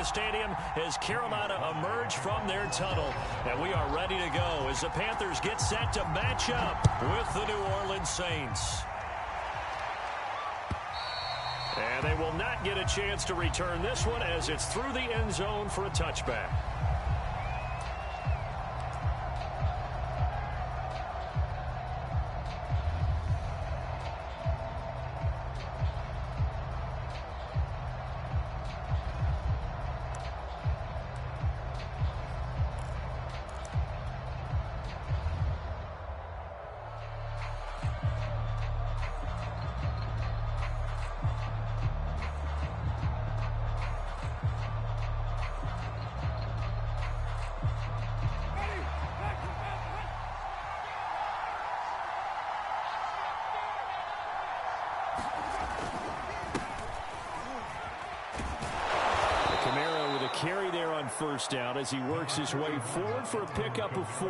America Stadium as Carolina emerge from their tunnel. And we are ready to go as the Panthers get set to match up with the New Orleans Saints. And they will not get a chance to return this one as it's through the end zone for a touchback. Carry there on first down as he works his way forward for a pickup of 4.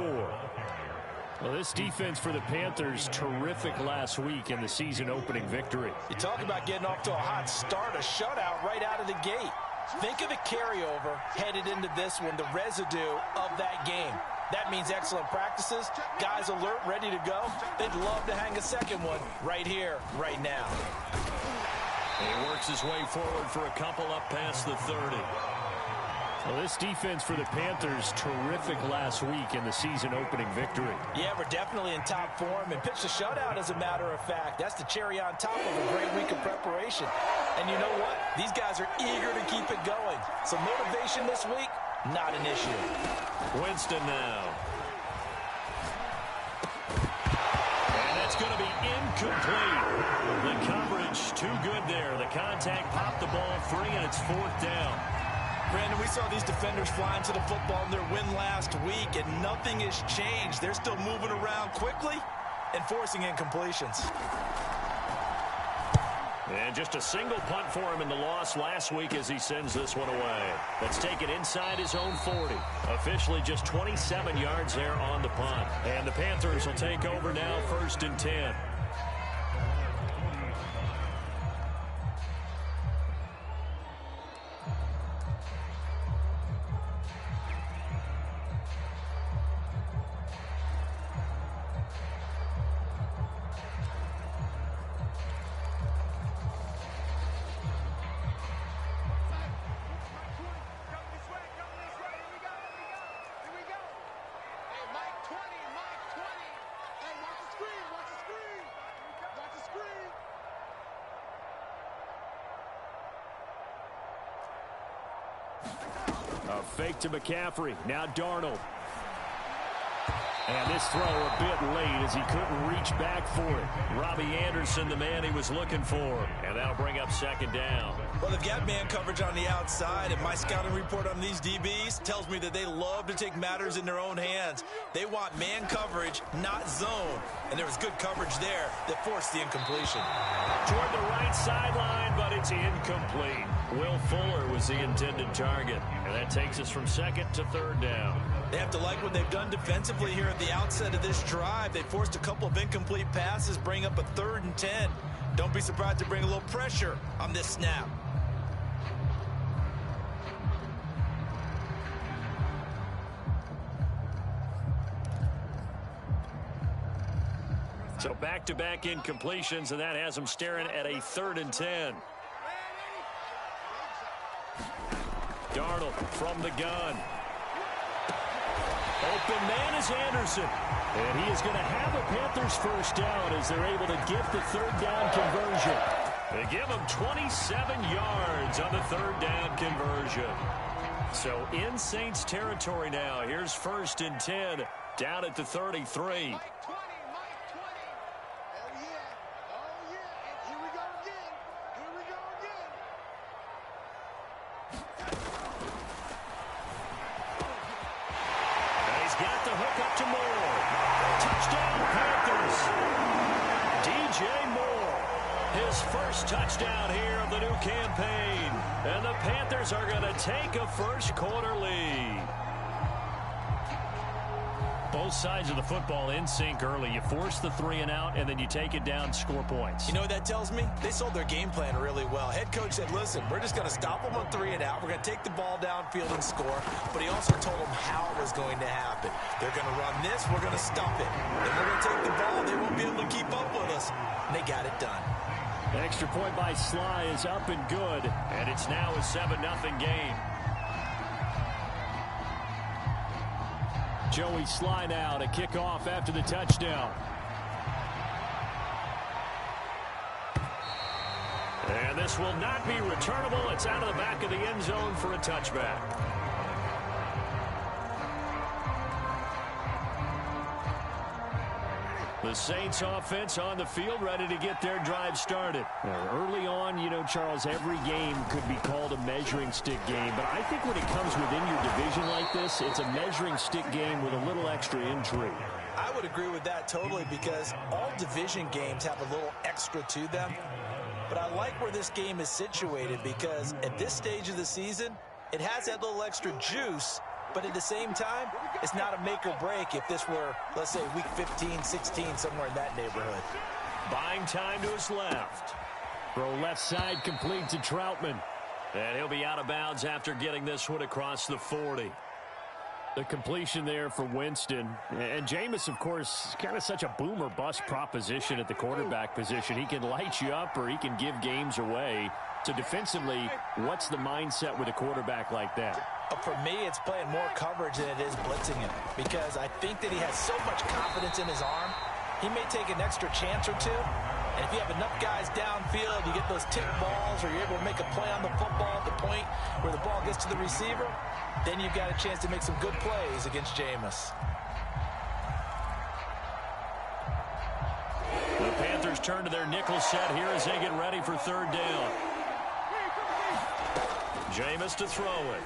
Well, this defense for the Panthers, terrific last week in the season-opening victory. You talk about getting off to a hot start, a shutout right out of the gate. Think of the carryover headed into this one, the residue of that game. That means excellent practices, guys alert, ready to go. They'd love to hang a second one right here, right now. He works his way forward for a couple up past the 30. Well, this defense for the Panthers, terrific last week in the season-opening victory. Yeah, we're definitely in top form and pitched a shutout, as a matter of fact. That's the cherry on top of a great week of preparation. And you know what? These guys are eager to keep it going. So motivation this week, not an issue. Winston now. And that's going to be incomplete. The coverage too good there. The contact popped the ball free, and it's 4th down. Brandon, we saw these defenders flying to the football in their win last week, and nothing has changed. They're still moving around quickly and forcing incompletions. And just a single punt for him in the loss last week as he sends this one away. Let's take it inside his own 40. Officially just 27 yards there on the punt. And the Panthers will take over now, 1st and 10. A fake to McCaffrey. Now Darnold. And this throw a bit late as he couldn't reach back for it. Robbie Anderson, the man he was looking for. And that'll bring up 2nd down. Well, they've got man coverage on the outside, and my scouting report on these DBs tells me that they love to take matters in their own hands. They want man coverage, not zone. And there was good coverage there that forced the incompletion. Toward the right sideline, but it's incomplete. Will Fuller was the intended target. And that takes us from 2nd to 3rd down. They have to like what they've done defensively here at the outset of this drive. They forced a couple of incomplete passes, bring up a 3rd and 10. Don't be surprised to bring a little pressure on this snap. So back-to-back incompletions, and that has them staring at a 3rd and 10. Darnold from the gun. Open man is Anderson. And he is going to have a Panthers 1st down as they're able to get the 3rd down conversion. They give him 27 yards on the 3rd down conversion. So in Saints territory now. Here's 1st and 10 down at the 33. Touchdown here of the new campaign. And the Panthers are going to take a 1st quarter lead. Both sides of the football in sync early. You force the 3-and-out, and then you take it down, score points. You know what that tells me? They sold their game plan really well. Head coach said, listen, we're just going to stop them on 3-and-out. We're going to take the ball downfield and score. But he also told them how it was going to happen. They're going to run this. We're going to stop it. Then we're going to take the ball. They won't be able to keep up with us. And they got it done. The extra point by Sly is up and good, and it's now a 7-0 game. Joey Sly now to kick off after the touchdown. And this will not be returnable. It's out of the back of the end zone for a touchback. The Saints offense on the field, ready to get their drive started. Now, early on, you know, Charles, every game could be called a measuring stick game. But I think when it comes within your division like this, it's a measuring stick game with a little extra intrigue. I would agree with that totally because all division games have a little extra to them. But I like where this game is situated because at this stage of the season, it has that little extra juice. But at the same time, it's not a make or break if this were, let's say, week 15, 16, somewhere in that neighborhood. Buying time to his left. Throw left side complete to Troutman. And he'll be out of bounds after getting this one across the 40. The completion there for Winston. And Jameis, of course, is kind of such a boom or bust proposition at the quarterback position. He can light you up or he can give games away. So defensively, what's the mindset with a quarterback like that? For me, it's playing more coverage than it is blitzing him because I think that he has so much confidence in his arm, he may take an extra chance or two. And if you have enough guys downfield, you get those tip balls or you're able to make a play on the football at the point where the ball gets to the receiver, then you've got a chance to make some good plays against Jameis. The Panthers turn to their nickel set here as they get ready for third down. Jameis to throw it.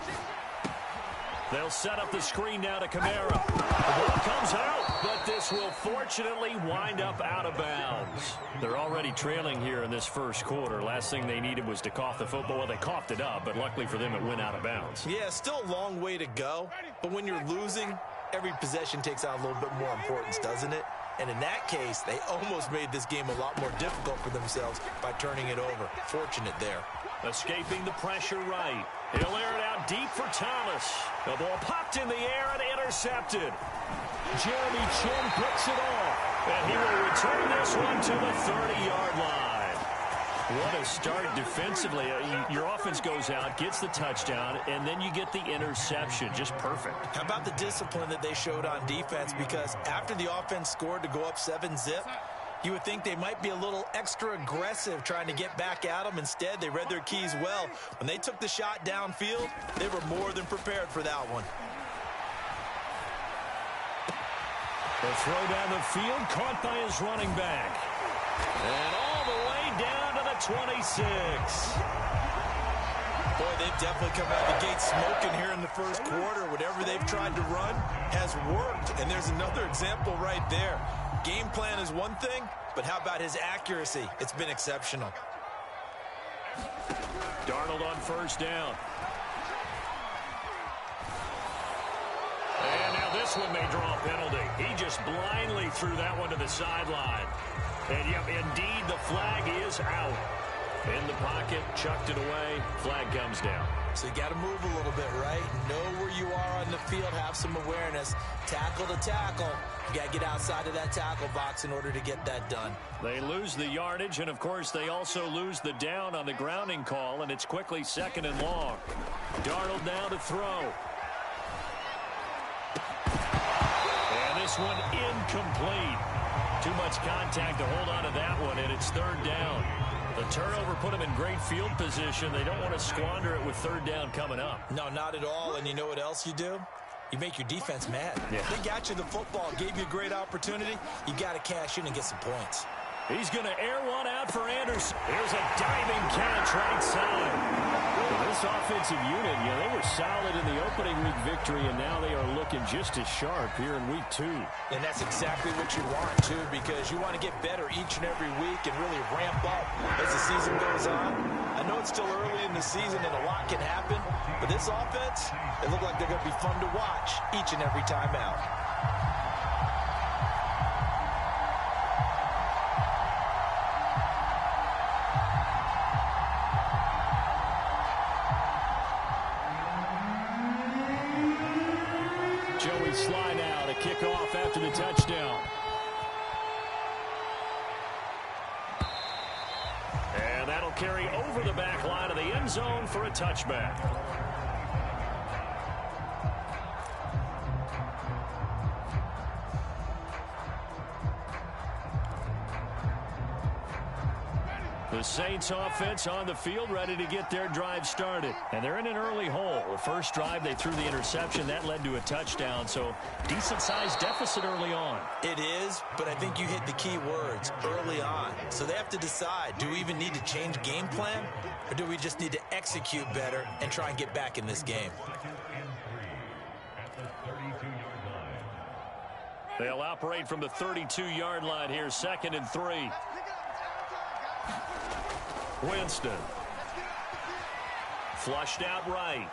They'll set up the screen now to Kamara. The ball comes out, but this will fortunately wind up out of bounds. They're already trailing here in this first quarter. Last thing they needed was to cough the football. Well, they coughed it up, but luckily for them, it went out of bounds. Yeah, still a long way to go, but when you're losing, every possession takes on a little bit more importance, doesn't it? And in that case, they almost made this game a lot more difficult for themselves by turning it over. Fortunate there. Escaping the pressure right. He'll air it out deep for Thomas. The ball popped in the air and intercepted. Jeremy Chin picks it off. And he will return this one to the 30-yard line. What a start defensively. Your offense goes out, gets the touchdown, and then you get the interception. Just perfect. How about the discipline that they showed on defense? Because after the offense scored to go up 7-zip, you would think they might be a little extra aggressive trying to get back at them. Instead, they read their keys well. When they took the shot downfield, they were more than prepared for that one. The throw down the field, caught by his running back. And all the way down to the 26. Boy, they've definitely come out of the gate smoking here in the first quarter. Whatever they've tried to run has worked. And there's another example right there. Game plan is one thing, but how about his accuracy? It's been exceptional. Darnold on first down. And now this one may draw a penalty. He just blindly threw that one to the sideline. And yep, indeed, the flag is out. In the pocket, chucked it away, flag comes down. So you got to move a little bit, right? Know where you are on the field, have some awareness. Tackle to tackle. You got to get outside of that tackle box in order to get that done. They lose the yardage, and of course, they also lose the down on the grounding call, and it's quickly 2nd and long. Darnold now to throw. And this one incomplete. Too much contact to hold on to that one, and it's 3rd down. The turnover put them in great field position. They don't want to squander it with 3rd down coming up. No, not at all. And you know what else you do? You make your defense mad. Yeah. They got you the football, gave you a great opportunity. You got to cash in and get some points. He's going to air one out for Anderson. Here's a diving catch right side. Well, this offensive unit, they were solid in the opening week victory, and now they are looking just as sharp here in week 2. And that's exactly what you want, too, because you want to get better each and every week and really ramp up as the season goes on. I know it's still early in the season and a lot can happen, but this offense, they look like they're going to be fun to watch each and every time out. slide now to kick off after the touchdown. And that'll carry over the back line of the end zone for a touchback. The Saints offense on the field, ready to get their drive started. And they're in an early hole. The first drive, they threw the interception. That led to a touchdown, so decent-sized deficit early on. It is, but I think you hit the key words, early on. So they have to decide, do we even need to change game plan, or do we just need to execute better and try and get back in this game? They'll operate from the 32-yard line here, 2nd and 3. Winston. Flushed out right.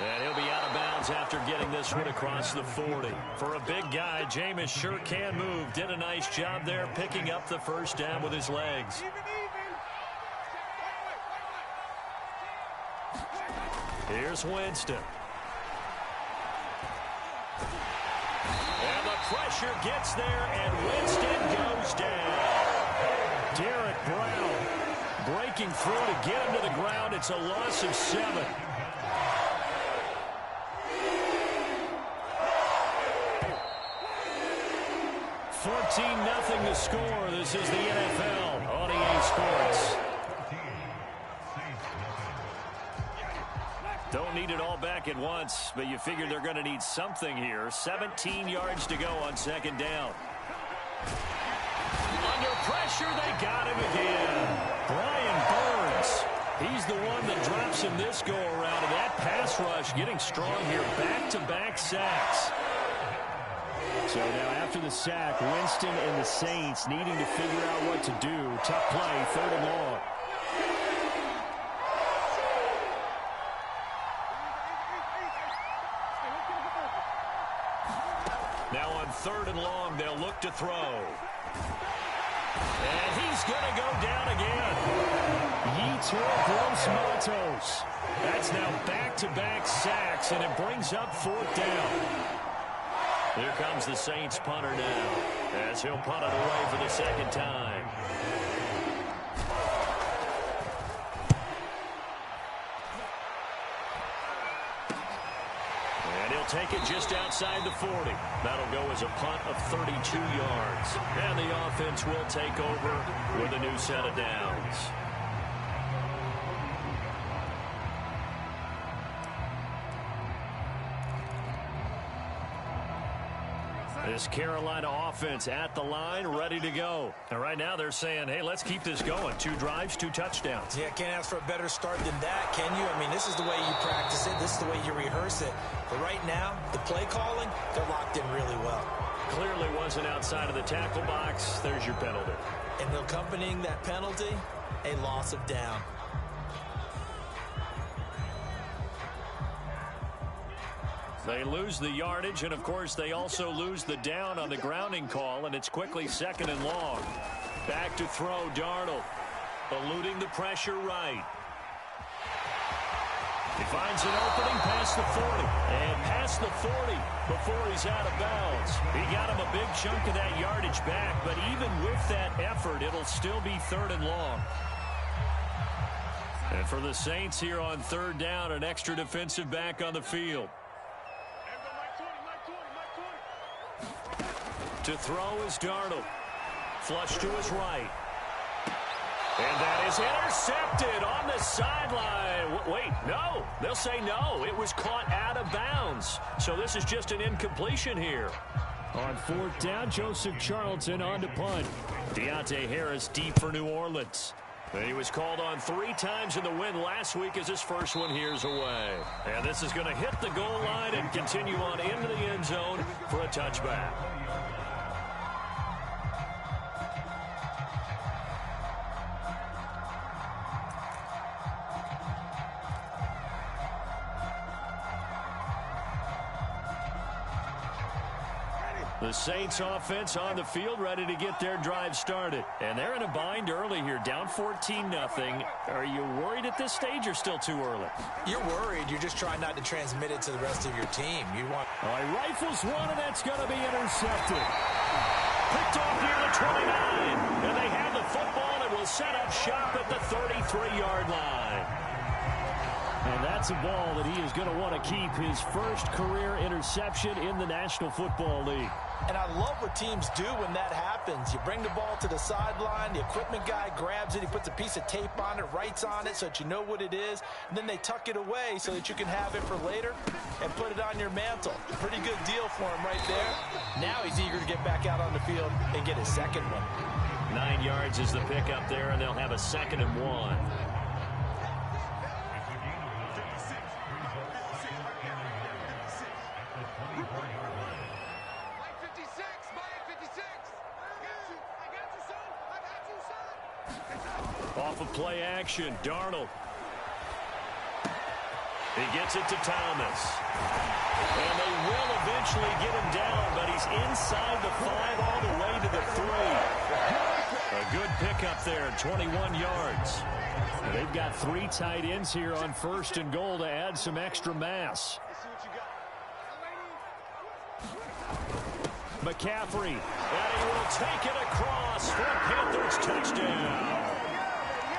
And he'll be out of bounds after getting this one across the 40. For a big guy, Jameis sure can move. Did a nice job there picking up the first down with his legs. Here's Winston. And the pressure gets there, and Winston goes down. Derek Brown breaking through to get him to the ground. It's a loss of 7. $14-0 the score. This is the NFL on EA Sports. Don't need it all back at once, but you figure they're going to need something here. 17 yards to go on 2nd down. Under pressure, they got him again. Brian Burns. He's the one that drops him this go-around, and that pass rush getting strong here. Back-to-back sacks. So now after the sack, Winston and the Saints needing to figure out what to do. Tough play, 3rd and long. Now on 3rd and long, they'll look to throw. And he's going to go down again. Yetur Gross-Matos. That's now back-to-back sacks, and it brings up 4th down. Here comes the Saints punter now, as he'll punt it away for the 2nd time. And he'll take it just outside the 40. That'll go as a punt of 32 yards. And the offense will take over with a new set of downs. This Carolina offense at the line, ready to go. And right now they're saying, hey, let's keep this going. 2 drives, 2 touchdowns. Yeah, can't ask for a better start than that, can you? I mean, this is the way you practice it. This is the way you rehearse it. But right now, the play calling, they're locked in really well. Clearly wasn't outside of the tackle box. There's your penalty. And accompanying that penalty, a loss of down. They lose the yardage, and, of course, they also lose the down on the grounding call, and it's quickly 2nd and long. Back to throw, Darnold. Eluding the pressure right. He finds an opening past the 40. And past the 40 before he's out of bounds. He got him a big chunk of that yardage back, but even with that effort, it'll still be 3rd and long. And for the Saints here on 3rd down, an extra defensive back on the field. To throw is Darnold. Flush to his right. And that is intercepted on the sideline. Wait, no. They'll say no. It was caught out of bounds. So this is just an incompletion here. On 4th down, Joseph Charlton on to punt. Deontay Harris deep for New Orleans. And he was called on 3 times in the win last week as his first one here's away. And this is going to hit the goal line and continue on into the end zone for a touchback. The Saints offense on the field ready to get their drive started. And they're in a bind early here, down 14-0. Are you worried at this stage or still too early? You're worried. You're just trying not to transmit it to the rest of your team. You want... All right, rifles one, and that's going to be intercepted. Picked off near the 29. And they have the football and will set up shop at the 33-yard line. And that's a ball that he is going to want to keep, his first career interception in the National Football League. And I love what teams do when that happens. You bring the ball to the sideline, the equipment guy grabs it, he puts a piece of tape on it, writes on it so that you know what it is, and then they tuck it away so that you can have it for later and put it on your mantle. Pretty good deal for him right there. Now he's eager to get back out on the field and get his second one. 9 yards is the pickup there, and they'll have a 2nd and 1. Off of play action, Darnold. He gets it to Thomas. And they will eventually get him down, but he's inside the 5 all the way to the 3. A good pickup there, 21 yards. And they've got 3 tight ends here on 1st and goal to add some extra mass. McCaffrey, and he will take it across for a Panthers touchdown.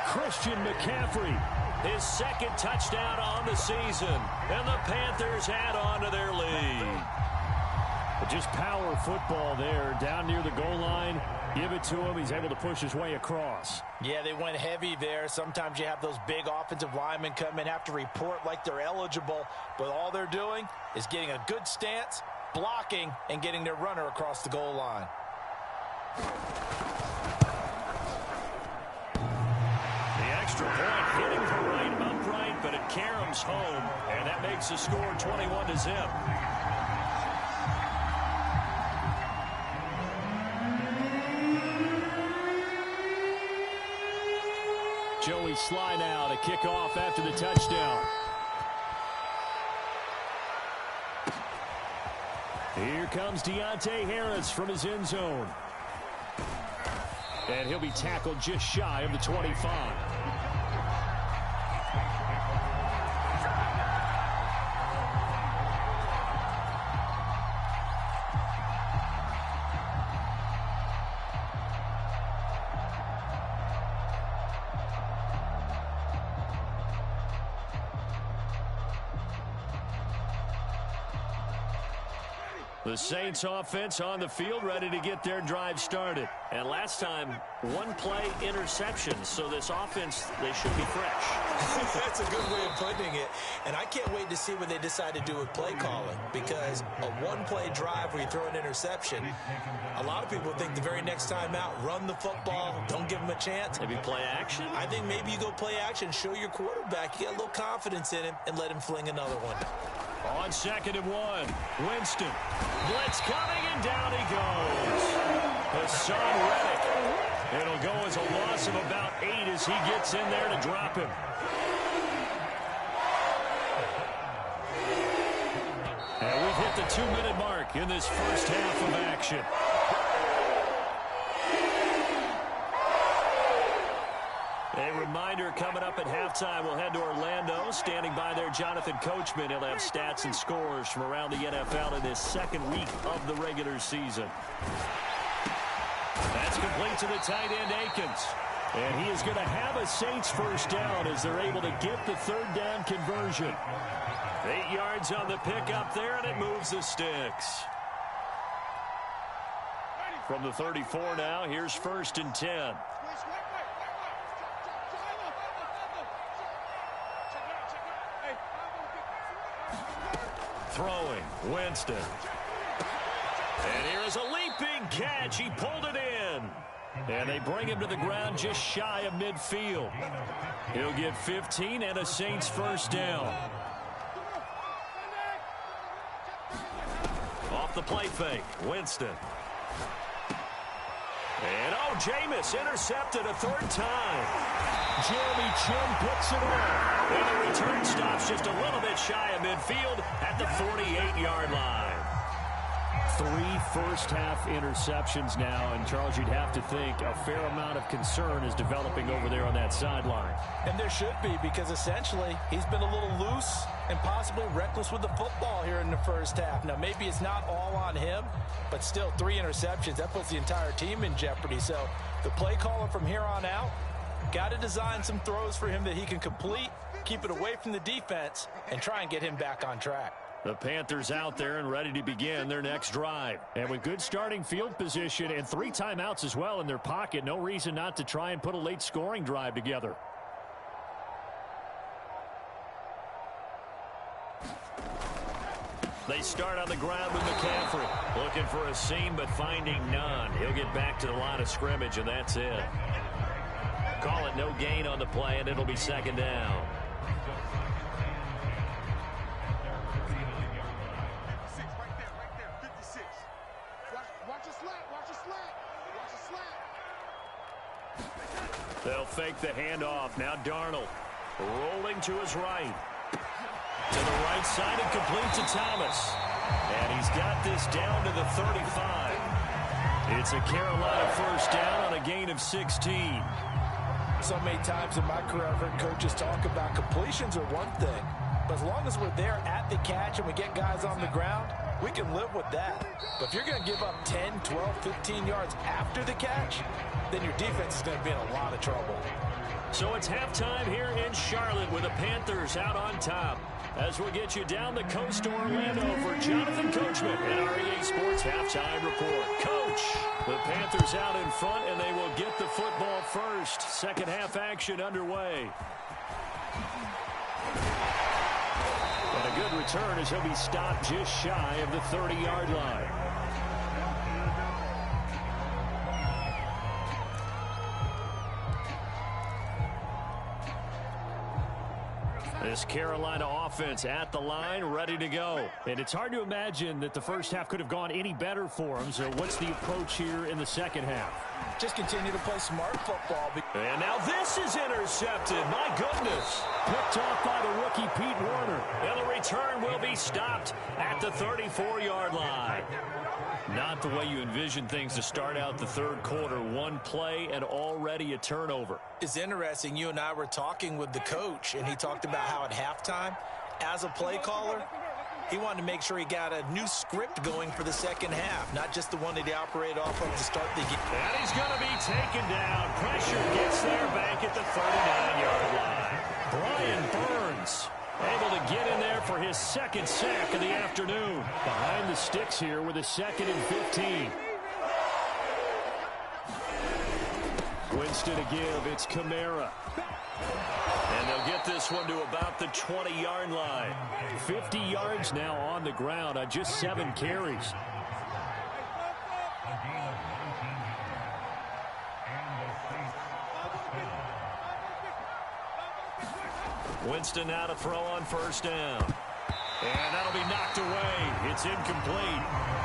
Christian McCaffrey, his 2nd touchdown on the season, and the Panthers add on to their lead. Just power football there, down near the goal line. Give it to him. He's able to push his way across. Yeah, they went heavy there. Sometimes you have those big offensive linemen come in, have to report like they're eligible, but all they're doing is getting a good stance, blocking, and getting their runner across the goal line. Extra point hitting the right upright, but it caroms home, and that makes the score 21-0. Joey Sly now to kick off after the touchdown. Here comes Deontay Harris from his end zone. And he'll be tackled just shy of the 25. The Saints offense on the field ready to get their drive started. And last time, 1-play interception. So this offense, they should be fresh. That's a good way of putting it. And I can't wait to see what they decide to do with play calling. Because a 1-play drive where you throw an interception, a lot of people think the very next time out, run the football, don't give them a chance. Maybe play action? I think maybe you go play action, show your quarterback, you get a little confidence in him, and let him fling another one. On 2nd and 1, Winston. Blitz coming, and down he goes. Hassan Reddick. It'll go as a loss of about 8 as he gets in there to drop him. And we've hit the 2-minute mark in this first half of action. A reminder, coming up at halftime, we'll head to Orlando. Standing by there, Jonathan Coachman. He'll have stats and scores from around the NFL in this 2nd week of the regular season. That's complete to the tight end, Akins. And he is going to have a Saints first down as they're able to get the 3rd down conversion. 8 yards on the pickup there, and it moves the sticks. From the 34 now, here's 1st and 10. Throwing, Winston. And here is a leaping catch. He pulled it in. And they bring him to the ground just shy of midfield. He'll get 15 and a Saints first down. Off the play fake, Winston. And Jameis intercepted a 3rd time. Jeremy Chin picks it up. And the return stops just a little bit shy of midfield at the 48-yard line. 3 first-half interceptions now, and Charles, you'd have to think a fair amount of concern is developing over there on that sideline. And there should be, because essentially he's been a little loose and possibly reckless with the football here in the first half. Now, maybe it's not all on him, but still 3 interceptions. That puts the entire team in jeopardy. So the play caller from here on out got to design some throws for him that he can complete, keep it away from the defense, and try and get him back on track. The Panthers out there and ready to begin their next drive. And with good starting field position and 3 timeouts as well in their pocket, no reason not to try and put a late scoring drive together. They start on the ground with McCaffrey. Looking for a seam, but finding none. He'll get back to the line of scrimmage, and that's it. Call it no gain on the play, and it'll be second down. They'll fake the handoff. Now Darnold rolling to his right. To the right side and complete to Thomas. And he's got this down to the 35. It's a Carolina first down on a gain of 16. So many times in my career, I've heard coaches talk about completions are one thing. But as long as we're there at the catch and we get guys on the ground, we can live with that. But if you're going to give up 10, 12, 15 yards after the catch, then your defense is going to be in a lot of trouble. So it's halftime here in Charlotte with the Panthers out on top. As we'll get you down the coast to Orlando for Jonathan Coachman and our EA Sports Halftime Report. Coach, the Panthers out in front, and they will get the football first. Second half action underway. And a good return as he'll be stopped just shy of the 30-yard line. This Carolina offense at the line, ready to go. And it's hard to imagine that the first half could have gone any better for them. So what's the approach here in the second half? Just continue to play smart football. And now this is intercepted. My goodness. Picked off by the rookie Pete Werner. And the return will be stopped at the 34-yard line. Not the way you envision things to start out the third quarter. One play and already a turnover. It's interesting. You and I were talking with the coach, and he talked about how at halftime, as a play caller, he wanted to make sure he got a new script going for the second half, not just the one that he operated off of to start the game. And he's going to be taken down. Pressure gets there back at the 39-yard line. Brian Burns able to get in there for his second sack of the afternoon. Behind the sticks here with a 2nd and 15. Winston to give. It's Kamara. And they'll get this one to about the 20-yard line. 50 yards now on the ground on just 7 carries. Winston now to throw on first down. And that'll be knocked away. It's incomplete.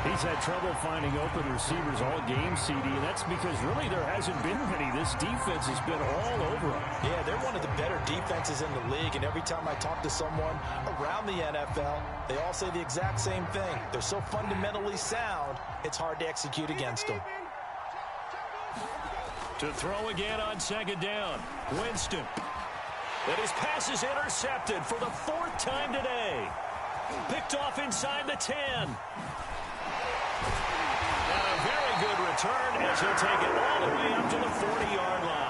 He's had trouble finding open receivers all game, CD, and that's because really there hasn't been many. This defense has been all over him. Yeah, they're one of the better defenses in the league, and every time I talk to someone around the NFL, they all say the exact same thing. They're so fundamentally sound, it's hard to execute against them. To throw again on second down, Winston. And his pass is intercepted for the 4th time today. Picked off inside the 10. And a very good return as he'll take it all the way up to the 40-yard line.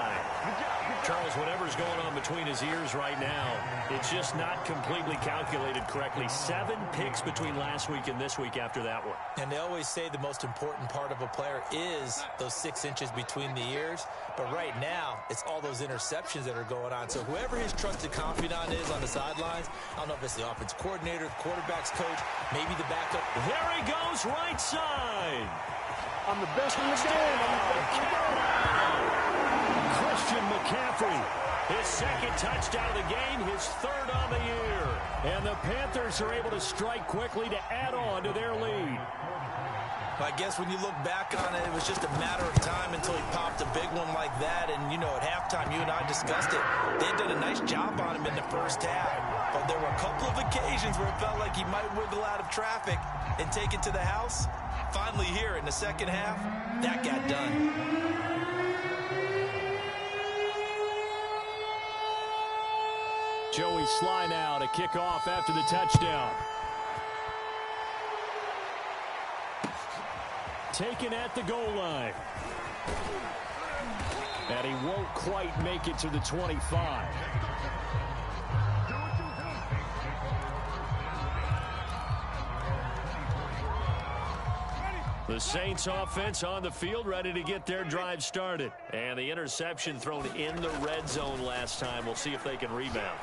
Charles, whatever's going on between his ears right now, it's just not completely calculated correctly. 7 picks between last week and this week after that one. And they always say the most important part of a player is those 6 inches between the ears. But right now, it's all those interceptions that are going on. So whoever his trusted confidant is on the sidelines, I don't know if it's the offense coordinator, the quarterback's coach, maybe the backup. There he goes, right side. I'm the best in the game. Christian McCaffrey, his 2nd touchdown of the game, his 3rd on the year. And the Panthers are able to strike quickly to add on to their lead. I guess when you look back on it, it was just a matter of time until he popped a big one like that. And, you know, at halftime, you and I discussed it. They did a nice job on him in the first half. But there were a couple of occasions where it felt like he might wiggle out of traffic and take it to the house. Finally here in the second half, that got done. Joey Sly now to kick off after the touchdown. Taken at the goal line. And he won't quite make it to the 25. The Saints offense on the field, ready to get their drive started. And the interception thrown in the red zone last time. We'll see if they can rebound.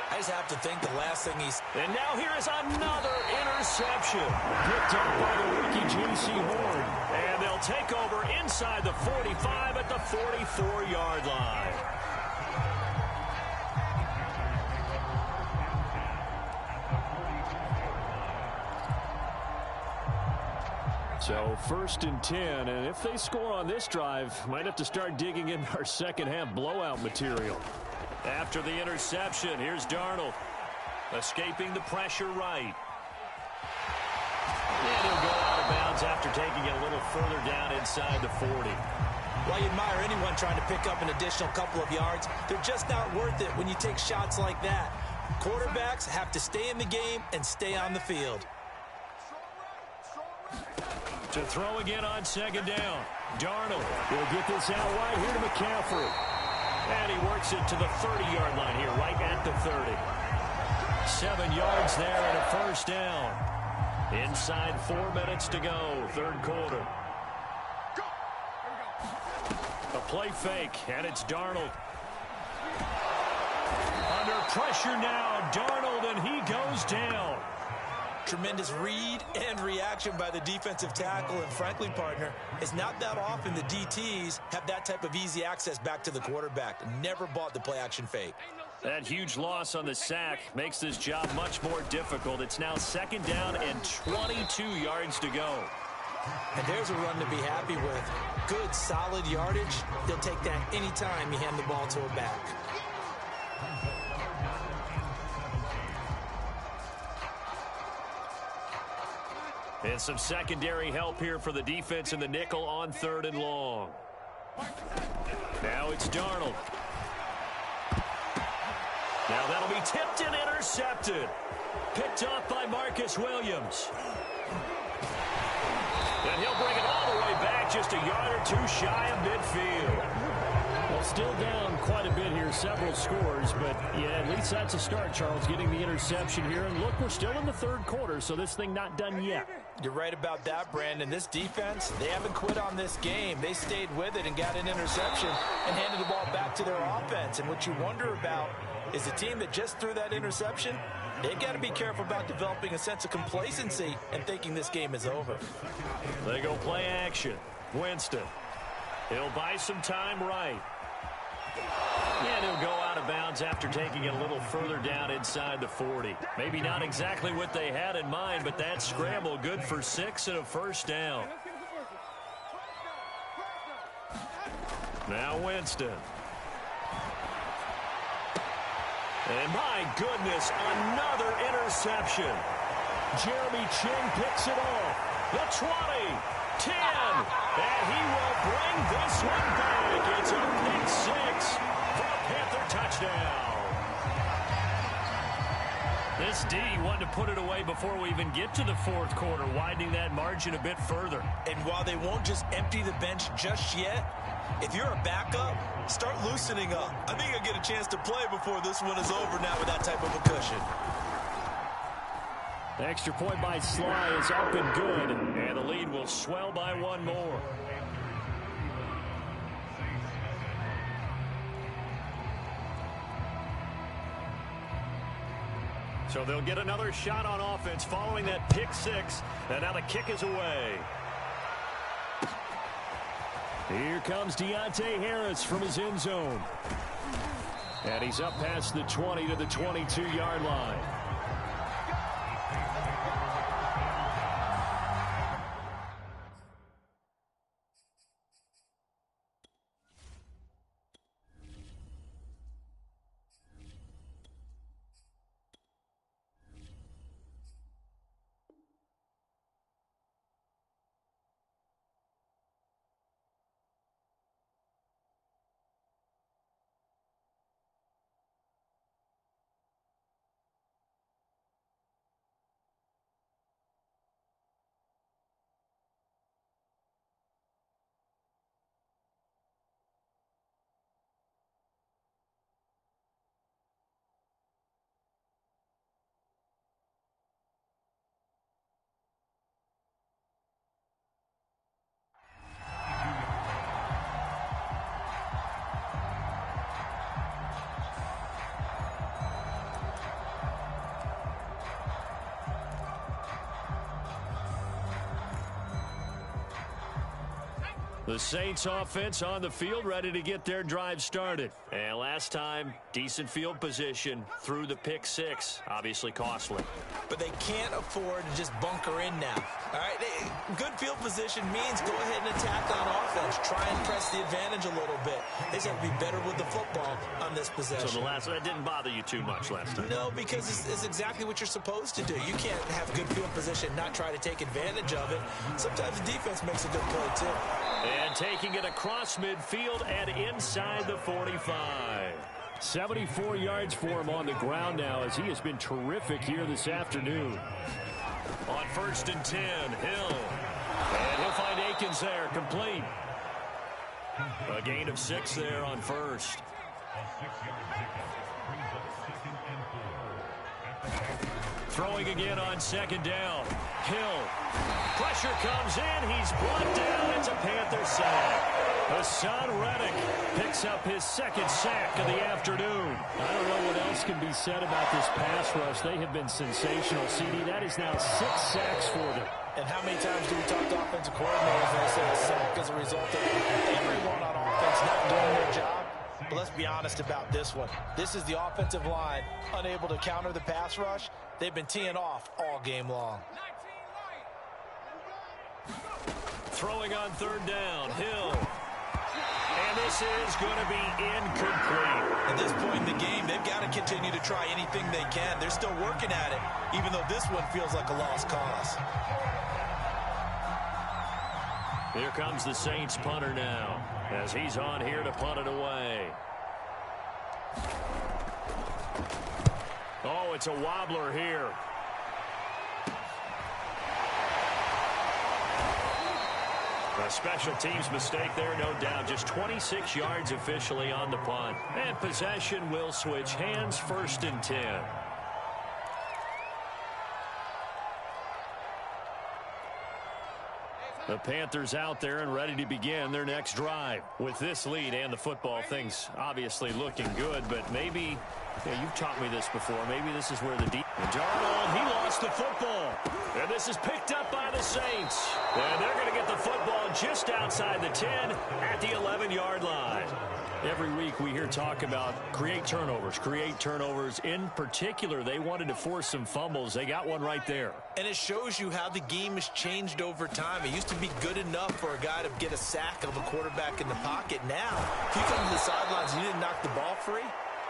I just have to think the last thing he's... And now here is another interception. Picked up by the rookie J.C. Horn. And they'll take over inside the 45 at the 44-yard line. So 1st and 10, and if they score on this drive, might have to start digging in our second half blowout material. After the interception, here's Darnold. Escaping the pressure right. And he'll go out of bounds after taking it a little further down inside the 40. While you admire anyone trying to pick up an additional couple of yards, they're just not worth it when you take shots like that. Quarterbacks have to stay in the game and stay on the field. To throw again on 2nd down. Darnold will get this out wide here to McCaffrey. And he works it to the 30-yard line here, right at the 30. 7 yards there and a 1st down. Inside 4 minutes to go, 3rd quarter. A play fake, and it's Darnold. Under pressure now, Darnold, and he goes down. Tremendous read and reaction by the defensive tackle, and frankly, partner, it's not that often the DTs have that type of easy access back to the quarterback. Never bought the play-action fake. That huge loss on the sack makes this job much more difficult. It's now 2nd down and 22 yards to go. And there's a run to be happy with. Good, solid yardage. He'll take that anytime you hand the ball to a back. And some secondary help here for the defense in the nickel on 3rd and long. Now it's Darnold. Now that'll be tipped and intercepted. Picked off by Marcus Williams. And he'll bring it all the way back, just a yard or two shy of midfield. Well, still down quite a bit here, several scores, but yeah, at least that's a start, Charles, getting the interception here. And look, we're still in the 3rd quarter, so this thing not done yet. You're right about that, Brandon. This defense, they haven't quit on this game. They stayed with it and got an interception and handed the ball back to their offense. And what you wonder about is the team that just threw that interception, they've got to be careful about developing a sense of complacency and thinking this game is over. They go play action. Winston. He'll buy some time right. And he'll go out of bounds after taking it a little further down inside the 40. Maybe not exactly what they had in mind, but that scramble good for 6 and a 1st down. Now Winston. And my goodness, another interception. Jeremy Chinn picks it off. The 20, 10, and he will bring this one back. It's a pick 6 for a Panther touchdown. This D wanted to put it away before we even get to the 4th quarter, widening that margin a bit further. And while they won't just empty the bench just yet, if you're a backup, start loosening up. I think you'll get a chance to play before this one is over now with that type of a cushion. The extra point by Sly is up and good, and the lead will swell by 1 more. So they'll get another shot on offense following that pick 6, and now the kick is away. Here comes Deontay Harris from his end zone. And he's up past the 20 to the 22-yard line. The Saints offense on the field, ready to get their drive started. And last time, decent field position through the pick six. Obviously costly. But they can't afford to just bunker in now. All right, good field position means go ahead and attack on offense. Try and press the advantage a little bit. They just have to be better with the football on this possession. So that didn't bother you too much last time? No, because it's exactly what you're supposed to do. You can't have good field position, not try to take advantage of it. Sometimes the defense makes a good play, too. And taking it across midfield and inside the 45. 74 yards for him on the ground now as he has been terrific here this afternoon. On 1st and 10, Hill. And he'll find Akins there, complete. A gain of 6 there on 1st. Throwing again on 2nd down. Hill. Pressure comes in. He's brought down. It's a Panther sack. Hassan Reddick picks up his 2nd sack of the afternoon. I don't know what else can be said about this pass rush. They have been sensational, CD. That is now 6 sacks for them. And how many times do we talk to offensive coordinators and they say a sack as a result of everyone on offense not doing their job? But let's be honest about this one. This is the offensive line unable to counter the pass rush. They've been teeing off all game long. Throwing on 3rd down, Hill. And this is going to be incomplete. At this point in the game, they've got to continue to try anything they can. They're still working at it, even though this one feels like a lost cause. Here comes the Saints punter now, as he's on here to punt it away. Oh, it's a wobbler here. A special teams mistake there, no doubt. Just 26 yards officially on the punt. And possession will switch hands, 1st and 10. The Panthers out there and ready to begin their next drive. With this lead and the football, things obviously looking good, but maybe, you've taught me this before, maybe this is where the deep... Darnold, he lost the football. And this is picked up by the Saints. And they're going to get the football just outside the 10 at the 11-yard line. Every week we hear talk about create turnovers. In particular, they wanted to force some fumbles. They got one right there. And it shows you how the game has changed over time. It used to be good enough for a guy to get a sack of a quarterback in the pocket. Now, if you come to the sidelines and you didn't knock the ball free,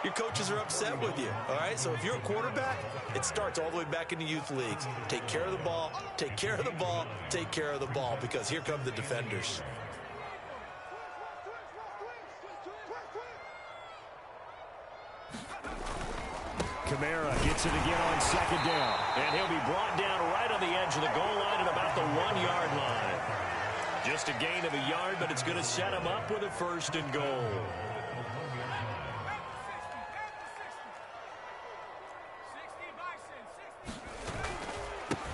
your coaches are upset with you, all right? So if you're a quarterback, it starts all the way back in the youth leagues. Take care of the ball, take care of the ball, take care of the ball, because here come the defenders. Kamara gets it again on 2nd down. And he'll be brought down right on the edge of the goal line at about the 1-yard line. Just a gain of a yard, but it's going to set him up with a 1st and goal.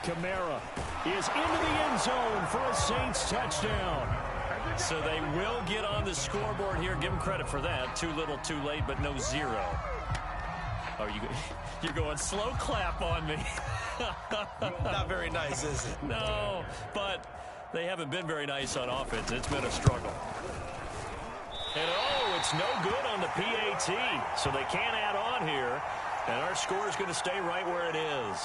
Kamara is into the end zone for a Saints touchdown. So they will get on the scoreboard here. Give them credit for that. Too little, too late, but no 0. Oh, you're going slow clap on me. Not very nice, is it? No, but they haven't been very nice on offense. It's been a struggle. And, oh, it's no good on the PAT. So they can't add on here. And our score is going to stay right where it is.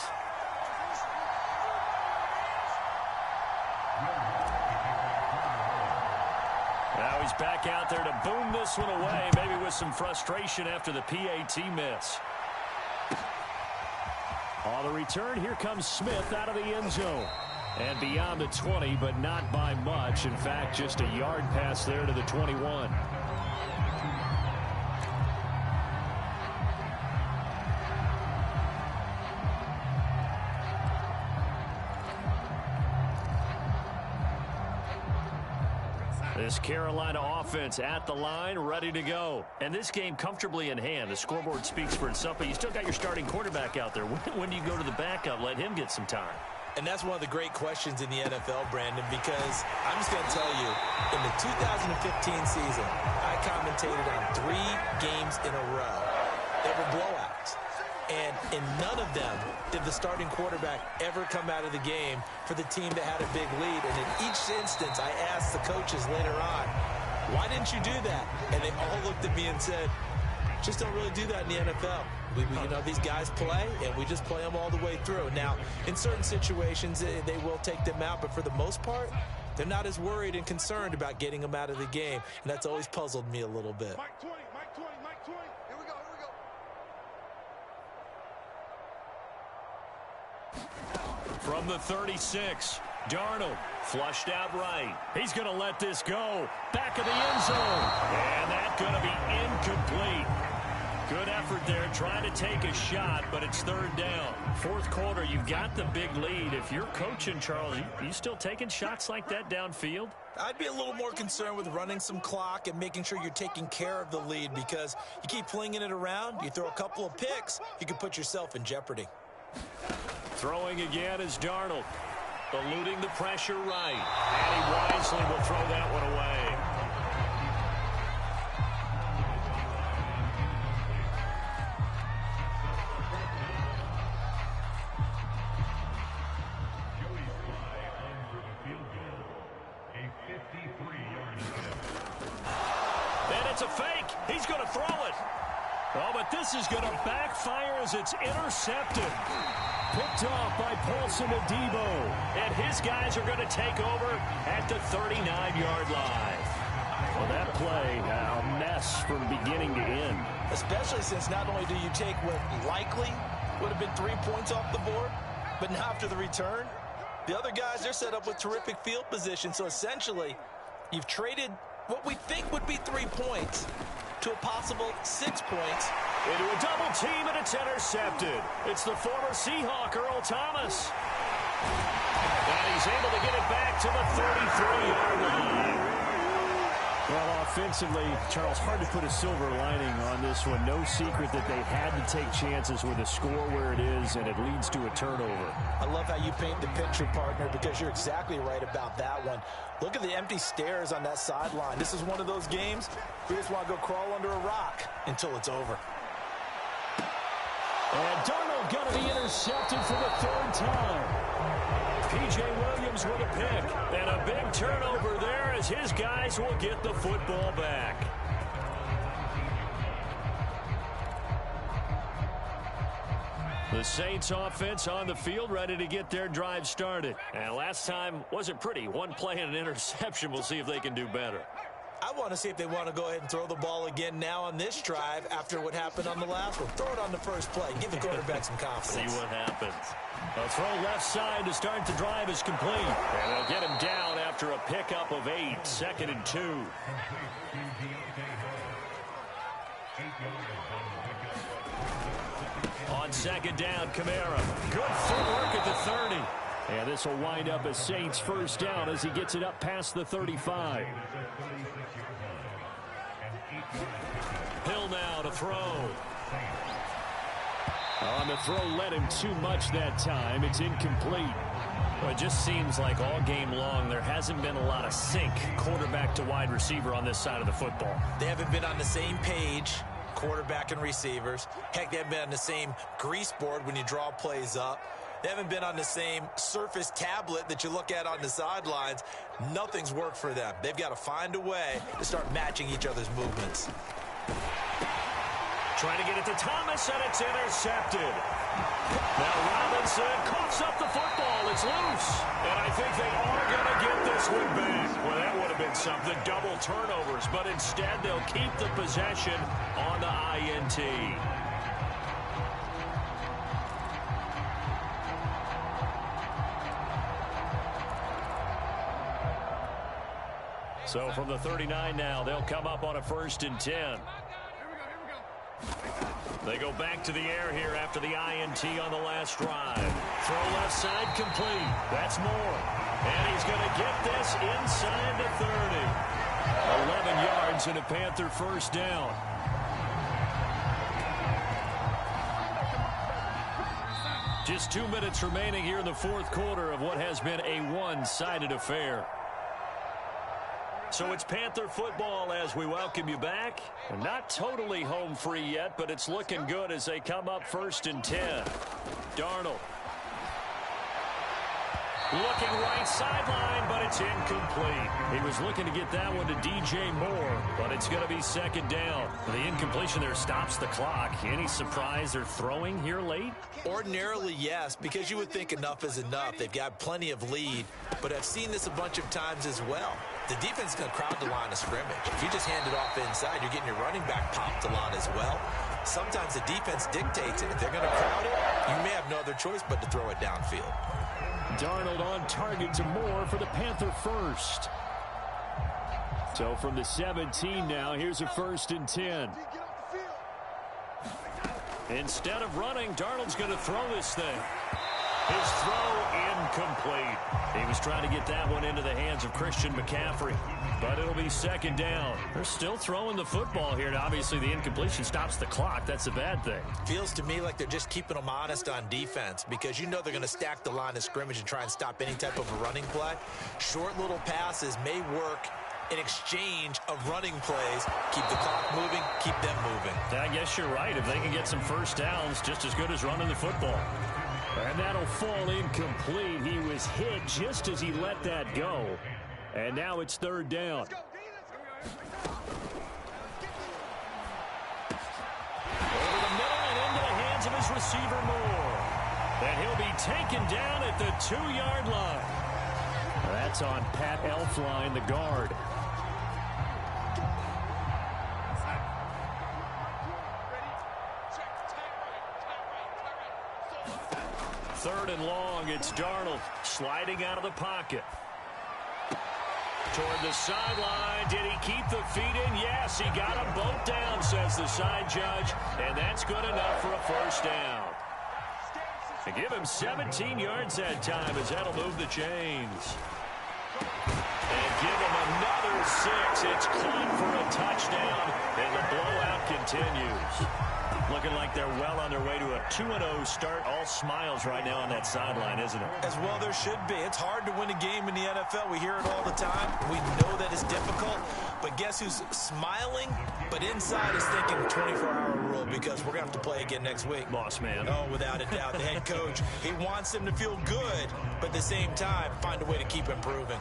Now he's back out there to boom this one away, maybe with some frustration after the PAT miss. On the return, here comes Smith out of the end zone. And beyond the 20, but not by much. In fact, just a yard pass there to the 21. This Carolina offense at the line, ready to go. And this game comfortably in hand. The scoreboard speaks for itself, but you still got your starting quarterback out there. When do you go to the backup? Let him get some time. And that's one of the great questions in the NFL, Brandon, because I'm just going to tell you, in the 2015 season, I commentated on 3 games in a row. They were blowouts. And in none of them did the starting quarterback ever come out of the game for the team that had a big lead. And in each instance, I asked the coaches later on, why didn't you do that? And they all looked at me and said, just don't really do that in the NFL. You know, these guys play, and we just play them all the way through. Now, in certain situations, they will take them out, but for the most part, they're not as worried and concerned about getting them out of the game, and that's always puzzled me a little bit. Mike 20, Mike 20, Mike 20. Here we go, here we go. From the 36, Darnold flushed out right. He's going to let this go. Back of the end zone. And that's going to be incomplete. Good effort there trying to take a shot, but it's third down. Fourth quarter, you've got the big lead. If you're coaching, Charles, you still taking shots like that downfield? I'd be a little more concerned with running some clock and making sure you're taking care of the lead, because you keep flinging it around, you throw a couple of picks, you can put yourself in jeopardy. Throwing again is Darnold. Eluding the pressure right. And he wisely will throw that one away. And it's a fake. He's going to throw it. Oh, but this is going to backfire as it's intercepted. Picked off by Paulson Adebo. And his guys are going to take over at the 39-yard line. Well, that play, a mess from beginning to end. Especially since not only do you take what likely would have been 3 points off the board, but now after the return, the other guys, they're set up with terrific field position. So essentially, you've traded what we think would be 3 points to a possible 6 points. Into a double team, and it's intercepted. It's the former Seahawk, Earl Thomas. And he's able to get it back to the 33-yard line. Well, offensively, Charles, hard to put a silver lining on this one. No secret that they had to take chances with a score where it is, and it leads to a turnover. I love how you paint the picture, partner, because you're exactly right about that one. Look at the empty stairs on that sideline. This is one of those games where you just want to go crawl under a rock until it's over. And Darnold going to be intercepted for the third time. P.J. Williams with a pick. And a big turnover there as his guys will get the football back. The Saints offense on the field, ready to get their drive started. And last time wasn't pretty. One play and an interception. We'll see if they can do better. I want to see if they want to go ahead and throw the ball again now on this drive after what happened on the last one. Throw it on the first play. Give the quarterback some confidence. See what happens. A throw left side to start the drive is complete. And they'll get him down after a pickup of 8. 2nd and 2. On second down, Kamara. Good footwork at the 30. And this will wind up a Saints first down as he gets it up past the 35. Hill now to throw. On the throw, led him too much that time. It's incomplete. Well, it just seems like all game long there hasn't been a lot of sync quarterback to wide receiver on this side of the football. They haven't been on the same page, quarterback and receivers. Heck, they haven't been on the same grease board when you draw plays up. They haven't been on the same surface tablet that you look at on the sidelines. Nothing's worked for them. They've got to find a way to start matching each other's movements. Trying to get it to Thomas, and it's intercepted. Now Robinson coughs up the football. It's loose. And I think they are going to get this one back. Well, that would have been something. Double turnovers. But instead, they'll keep the possession on the INT. So from the 39 now, they'll come up on a 1st and 10. They go back to the air here after the INT on the last drive. Throw left side complete. That's Moore. And he's going to get this inside the 30. 11 yards and a Panther first down. Just 2 minutes remaining here in the fourth quarter of what has been a one-sided affair. So it's Panther football as we welcome you back. Not totally home free yet, but it's looking good as they come up 1st and 10. Darnold. Looking right sideline, but it's incomplete. He was looking to get that one to DJ Moore, but it's going to be 2nd down. The incompletion there stops the clock. Any surprise they're throwing here late? Ordinarily, yes, because you would think enough is enough. They've got plenty of lead, but I've seen this a bunch of times as well. The defense is going to crowd the line of scrimmage. If you just hand it off inside, you're getting your running back popped a lot as well. Sometimes the defense dictates it. If they're going to crowd it, you may have no other choice but to throw it downfield. Darnold on target to Moore for the Panther first. So from the 17 now, here's a 1st and 10. Instead of running, Darnold's going to throw this thing. His throw incomplete. He was trying to get that one into the hands of Christian McCaffrey, but it'll be 2nd down. They're still throwing the football here, and obviously the incompletion stops the clock. That's a bad thing. Feels to me like they're just keeping them honest on defense because you know they're going to stack the line of scrimmage and try and stop any type of a running play. Short little passes may work in exchange of running plays. Keep the clock moving, keep them moving. I guess you're right. If they can get some first downs, just as good as running the football. And that'll fall incomplete. He was hit just as he let that go. And now it's 3rd down. Over the middle and into the hands of his receiver Moore. And he'll be taken down at the 2-yard line. That's on Pat Elflein, the guard. 3rd and long, it's Darnold sliding out of the pocket. Toward the sideline, did he keep the feet in? Yes, he got them both down, says the side judge, and that's good enough for a 1st down. To give him 17 yards that time as that'll move the chains. And give him another 6. It's caught for a touchdown, and the blowout continues. Looking like they're well on their way to a 2-0 start. All smiles right now on that sideline, isn't it? As well there should be. It's hard to win a game in the NFL. We hear it all the time. We know that it's difficult. But guess who's smiling? But inside is thinking 24-hour rule because we're going to have to play again next week. Boss man. Oh, without a doubt. The head coach, he wants them to feel good, but at the same time, find a way to keep improving.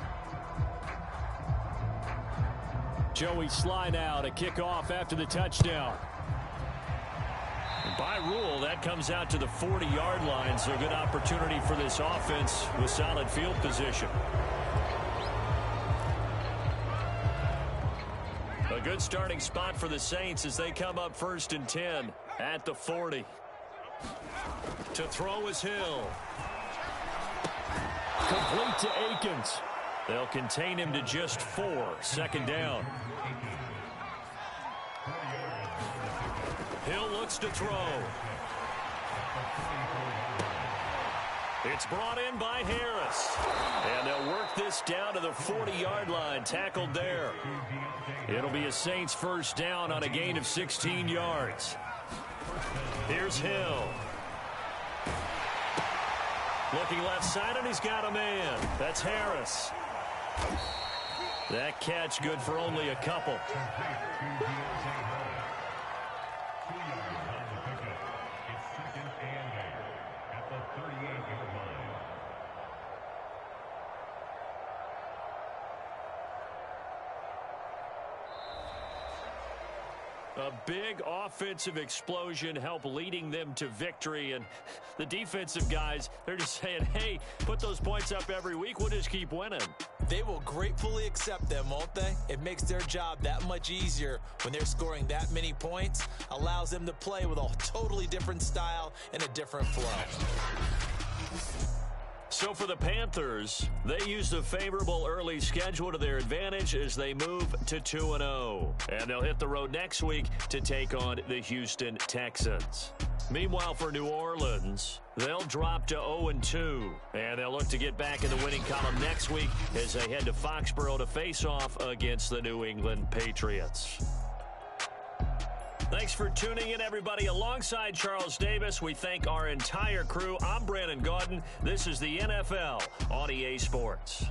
Joey Sly now to kick off after the touchdown. By rule, that comes out to the 40-yard line, so a good opportunity for this offense with solid field position. A good starting spot for the Saints as they come up 1st and 10 at the 40. To throw is Hill. Complete to Akins. They'll contain him to just 4. 2nd down. Hill looks to throw. It's brought in by Harris. And they'll work this down to the 40-yard line. Tackled there. It'll be a Saints 1st down on a gain of 16 yards. Here's Hill. Looking left side, and he's got a man. That's Harris. That catch good for only a couple. A big offensive explosion helped leading them to victory, and the defensive guys, they're just saying, hey, put those points up every week, we'll just keep winning. They will gratefully accept them, won't they? It makes their job that much easier when they're scoring that many points, allows them to play with a totally different style and a different flow. So for the Panthers, they use the favorable early schedule to their advantage as they move to 2-0. And they'll hit the road next week to take on the Houston Texans. Meanwhile, for New Orleans, they'll drop to 0-2. And they'll look to get back in the winning column next week as they head to Foxborough to face off against the New England Patriots. Thanks for tuning in, everybody. Alongside Charles Davis, we thank our entire crew. I'm Brandon Gaudin. This is the NFL on EA Sports.